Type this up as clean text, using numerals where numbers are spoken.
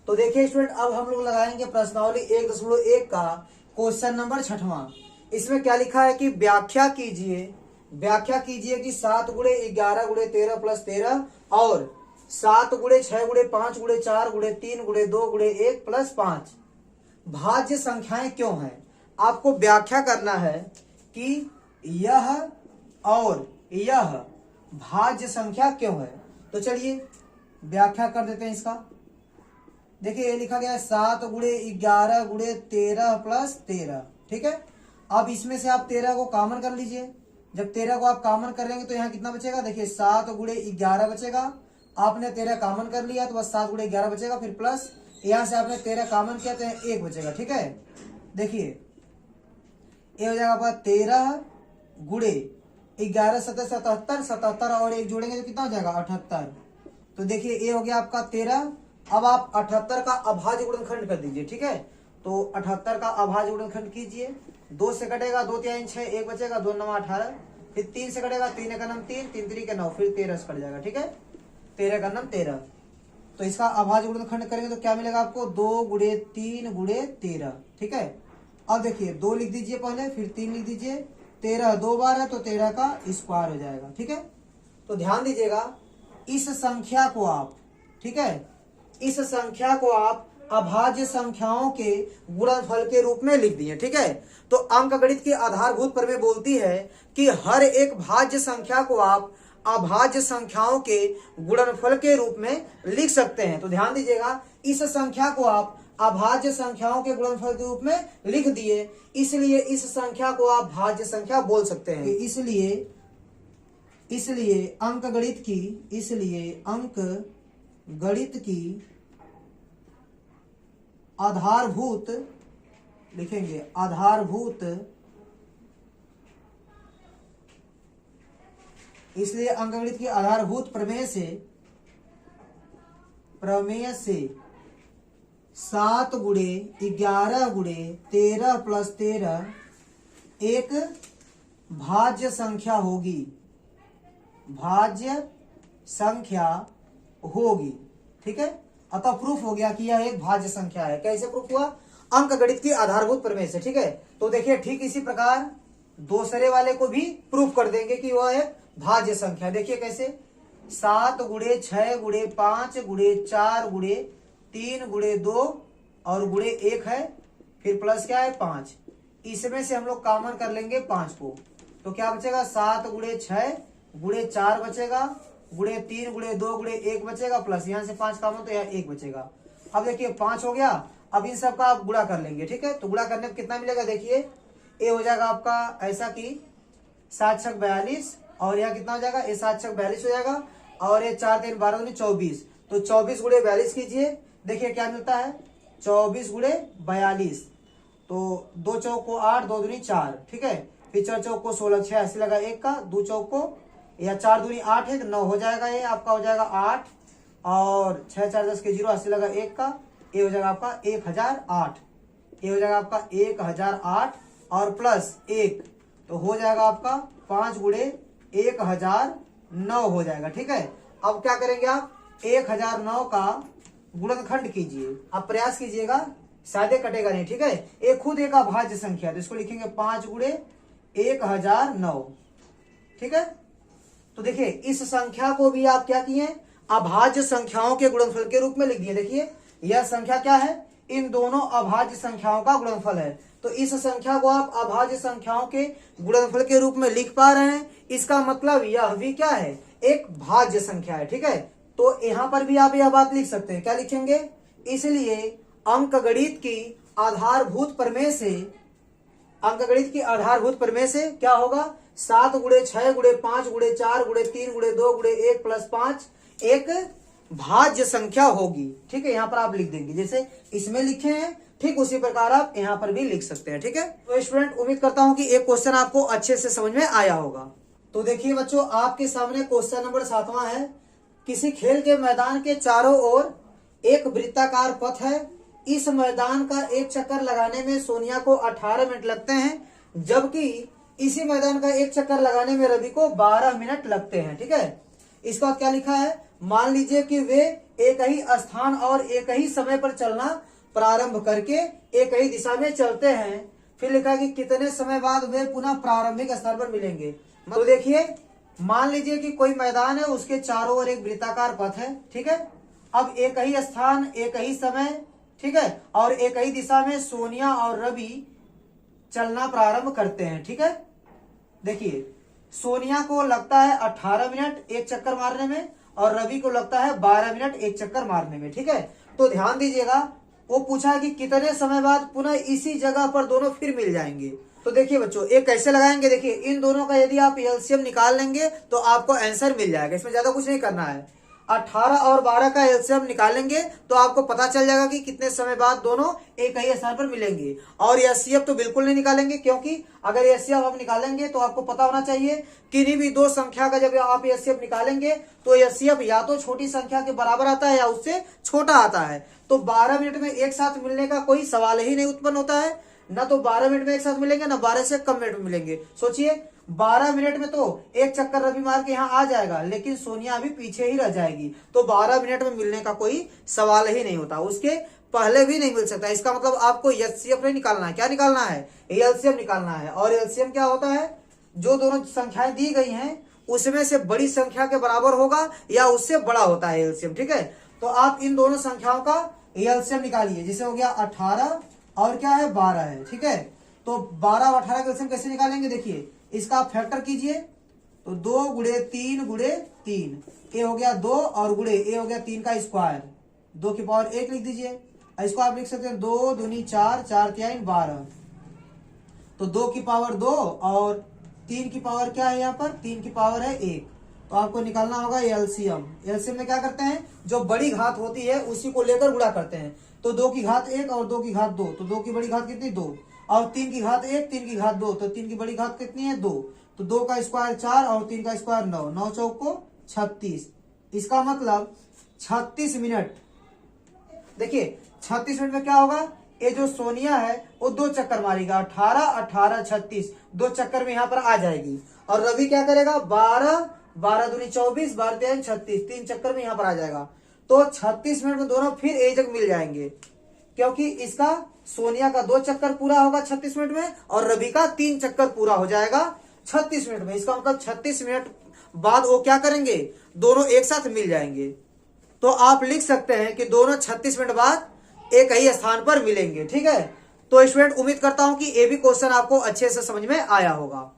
तो देखिए स्टूडेंट, अब हम लोग लगाएंगे प्रश्नावली 1.1 का क्वेश्चन नंबर 6वां। इसमें क्या लिखा है कि व्याख्या कीजिए कि 7 गुणे 11 गुणे 13 प्लस 13 और 7 गुणे 6 गुणे 5 गुणे 4 गुणे 3 गुणे 2 गुणे 1 प्लस 5 भाज्य संख्याएं क्यों हैं। आपको व्याख्या करना है कि यह और यह भाज्य संख्या क्यों है। तो चलिए व्याख्या कर देते हैं इसका। देखिए ये लिखा गया है 7 गुणे 11 गुणे 13 प्लस 13। ठीक है, अब इसमें से आप 13 को कॉमन कर लीजिए। जब 13 को आप कॉमन कर लेंगे तो यहाँ कितना बचेगा, देखिए 7 गुणे 11 बचेगा। आपने 13 कॉमन कर लिया तो बस 7 गुणे 11 बचेगा, फिर प्लस यहाँ से आपने 13 कॉमन किया तो यहाँ 1 बचेगा। ठीक है, देखिए ये हो जाएगा आपका 13 गुणे 11 7 77 77 और 1 जोड़ेंगे तो कितना हो जाएगा 78। तो देखिए ये हो गया आपका 13। अब आप 78 का अभाज्य गुणनखंड कर दीजिए। ठीक है, तो 78 का अभाज्य गुणनखंड कीजिए। 2 से कटेगा 2 3 6 1 बचेगा, 2 9 18, फिर 3 से कटेगा 3 1 3 3 3 के 9, फिर 13 से कट जाएगा। ठीक है, 13 का 13। तो इसका अभाज्य गुणनखंड करेंगे तो क्या मिलेगा आपको 2 गुणे 3 गुणे 13। ठीक है, अब देखिए 2 लिख दीजिए पहले, फिर 3 लिख दीजिए। 13 2 बार है तो 13 का स्क्वायर हो जाएगा। ठीक है, तो ध्यान दीजिएगा इस संख्या को आप, ठीक है, इस संख्या को आप अभाज्य संख्याओं के गुणनफल के रूप में लिख दिए। ठीक है, तो अंकगणित की आधारभूत प्रमेय बोलती है कि हर एक भाज्य संख्या को आप अभाज्य संख्याओं के गुणनफल के रूप में लिख सकते हैं। तो ध्यान दीजिएगा इस संख्या को आप अभाज्य संख्याओं के गुणनफल के रूप में लिख दिए, इसलिए इस संख्या को आप भाज्य संख्या बोल सकते हैं। इसलिए अंकगणित की आधारभूत लिखेंगे, इसलिए अंकगणित की आधारभूत प्रमेय से 7 गुणे 11 गुणे 13 प्लस 13 एक भाज्य संख्या होगी। ठीक है, अतः प्रूफ हो गया कि यह एक भाज्य संख्या है। कैसे प्रूफ हुआ, अंकगणित की आधारभूत प्रमेय से। ठीक है, तो देखिए ठीक इसी प्रकार दूसरे वाले को भी प्रूफ कर देंगे कि वह एक भाज्य संख्या। देखिए कैसे, 7 गुणे 6 गुणे 5 गुणे 4 गुणे 3 गुणे 2 और गुणे 1 है, फिर प्लस क्या है 5। इसमें से हम लोग कॉमन कर लेंगे 5 को, तो क्या बचेगा 7 गुणे 6 गुणे 4 बचेगा, गुणे 3 गुणे 2 गुणे 1 बचेगा, प्लस यहाँ से 5 कॉमन तो यहाँ 1 बचेगा। अब देखिए 5 हो गया। अब इन सब का आप गुणा कर लेंगे। ठीक है, तो गुणा करने पर कितना मिलेगा, देखिए ये हो जाएगा आपका ऐसा कि 7 6 42 और यहाँ कितना हो जाएगा, ये 7 6 42 हो जाएगा और ये 4 3 12 24। तो 24 गुणे 42 कीजिए, देखिए क्या मिलता है 24 गुणे 42। तो 2 चौक को 8 2 दूनी 4। ठीक है, फिर 4 चौक को 16 6 80 लगा 1 का, 2 चौक को या 4 दूनी 8 है 9 हो जाएगा, ये आपका हो जाएगा 8 और 6 4 10 के 0 80 लगा 1 का, ये हो जाएगा आपका 1008। ये हो जाएगा आपका 1008 और प्लस 1 तो हो जाएगा आपका 5 गुणे 1009 हो जाएगा। ठीक है, अब क्या करेंगे आप 1009 का गुणनखंड कीजिए। आप प्रयास कीजिएगा, शायद कटेगा नहीं। ठीक है, ये खुद एक अभाज्य संख्या, तो इसको लिखेंगे 5 गुणे 1009। ठीक है, तो देखिए इस संख्या को भी आप क्या किए, अभाज्य संख्याओं के गुणनफल के रूप में लिख दिए। देखिए यह संख्या क्या है, इन दोनों अभाज्य संख्याओं का गुणनफल है, तो इस संख्या को आप अभाज्य संख्याओं के गुणनफल के रूप में लिख पा रहे हैं। इसका मतलब यह भी क्या है, एक भाज्य संख्या है। ठीक है, तो यहाँ पर भी आप यह बात लिख सकते हैं, क्या लिखेंगे, इसलिए अंकगणित की आधारभूत प्रमेय से क्या होगा, 7 गुणे 6 गुणे 5 गुणे 4 गुणे 3 गुणे 2 गुणे 1 प्लस 5 एक भाज्य संख्या होगी। ठीक है, यहाँ पर आप लिख देंगे जैसे इसमें लिखे हैं, ठीक उसी प्रकार आप यहाँ पर भी लिख सकते हैं। ठीक है, तो स्टूडेंट उम्मीद करता हूँ कि एक क्वेश्चन आपको अच्छे से समझ में आया होगा। तो देखिए बच्चों, आपके सामने क्वेश्चन नंबर 7वां है। किसी खेल के मैदान के चारों ओर एक वृत्ताकार पथ है। इस मैदान का एक चक्कर लगाने में सोनिया को 18 मिनट लगते हैं, जबकि इसी मैदान का एक चक्कर लगाने में रवि को 12 मिनट लगते हैं। ठीक है, इसका क्या लिखा है, मान लीजिए कि वे एक ही स्थान और एक ही समय पर चलना प्रारंभ करके एक ही दिशा में चलते हैं। फिर लिखा है कि कितने समय बाद वे पुनः प्रारंभिक स्थान पर मिलेंगे। तो देखिए, मान लीजिए कि कोई मैदान है, उसके चारों ओर एक वृत्ताकार पथ है, ठीक है। अब एक ही स्थान, एक ही समय, ठीक है, और एक ही दिशा में सोनिया और रवि चलना प्रारंभ करते हैं, ठीक है। देखिए, सोनिया को लगता है 18 मिनट एक चक्कर मारने में और रवि को लगता है 12 मिनट एक चक्कर मारने में, ठीक है। तो ध्यान दीजिएगा, वो पूछा है कि कितने समय बाद पुनः इसी जगह पर दोनों फिर मिल जाएंगे। तो देखिए बच्चों, एक कैसे लगाएंगे, देखिए इन दोनों का यदि आप एलसीएम निकाल लेंगे तो आपको आंसर मिल जाएगा। इसमें ज्यादा कुछ नहीं करना है। 18 और 12 का एलसीएम निकालेंगे तो आपको पता चल जाएगा कि कितने समय बाद दोनों एक ही स्थान पर मिलेंगे। और एचसीएफ तो बिल्कुल नहीं निकालेंगे, क्योंकि अगर एचसीएफ आप निकालेंगे तो आपको पता होना चाहिए किन्हीं भी दो संख्या का जब आप एचसीएफ निकालेंगे तो एचसीएफ या तो छोटी संख्या के बराबर आता है या उससे छोटा आता है। तो 12 मिनट में एक साथ मिलने का कोई सवाल ही नहीं उत्पन्न होता है। ना तो 12 मिनट में एक साथ मिलेंगे, ना 12 से कम मिनट में मिलेंगे। सोचिए, 12 मिनट में तो एक चक्कर रवि मार के यहाँ आ जाएगा, लेकिन सोनिया अभी पीछे ही रह जाएगी। तो 12 मिनट में मिलने का कोई सवाल ही नहीं होता, उसके पहले भी नहीं मिल सकता। इसका मतलब आपको एचसीएफ नहीं निकालना है, क्या निकालना है, एलसीएम निकालना है। और एलसीएम क्या होता है, जो दोनों संख्याएं दी गई हैं उसमें से बड़ी संख्या के बराबर होगा या उससे बड़ा होता है एलसीएम, ठीक है। तो आप इन दोनों संख्याओं का एलसीएम निकालिए, जिसे हो गया 18 और क्या है 12 है, ठीक है। तो 12 और 18 का एलसीएम कैसे निकालेंगे, देखिए इसका आप फैक्टर कीजिए। तो 2 गुणे 3 गुणे 3, ए हो गया 2 और गुणे ए हो गया 3 का स्क्वायर, 2 की पावर 1 लिख दीजिए। इसको आप लिख सकते हैं 2 दूनी 4, 4 तिहाई 12। तो 2 की पावर 2 और 3 की पावर क्या है, यहाँ पर 3 की पावर है 1। तो आपको निकालना होगा एलसीएम। एलसीएम में क्या करते हैं, जो बड़ी घात होती है उसी को लेकर गुणा करते हैं। तो 2 की घात 1 और 2 की घात 2, तो 2 की बड़ी घात कितनी 2, और 3 की घात 1, 3 की घात 2, तो 3 की बड़ी घात कितनी है 2। तो 2 का स्क्वायर 4 और 3 का स्क्वायर 9, 9 चौक को 36। इसका मतलब 36 मिनट। देखिए 36 मिनट में क्या होगा, ये जो सोनिया है वो 2 चक्कर मारेगा, 18 18 36, 2 चक्कर में यहाँ पर आ जाएगी। और रवि क्या करेगा, 12 12 दूनी 24, 12 तिहाई 36, 3 चक्कर में यहाँ पर आ जाएगा। तो 36 मिनट में दोनों फिर एक जगह मिल जाएंगे, क्योंकि इसका सोनिया का 2 चक्कर पूरा होगा 36 मिनट में और रवि का 3 चक्कर पूरा हो जाएगा 36 मिनट में। इसका मतलब 36 मिनट बाद वो क्या करेंगे, दोनों एक साथ मिल जाएंगे। तो आप लिख सकते हैं कि दोनों 36 मिनट बाद एक ही स्थान पर मिलेंगे, ठीक है। तो स्टूडेंट, उम्मीद करता हूं कि ये भी क्वेश्चन आपको अच्छे से समझ में आया होगा।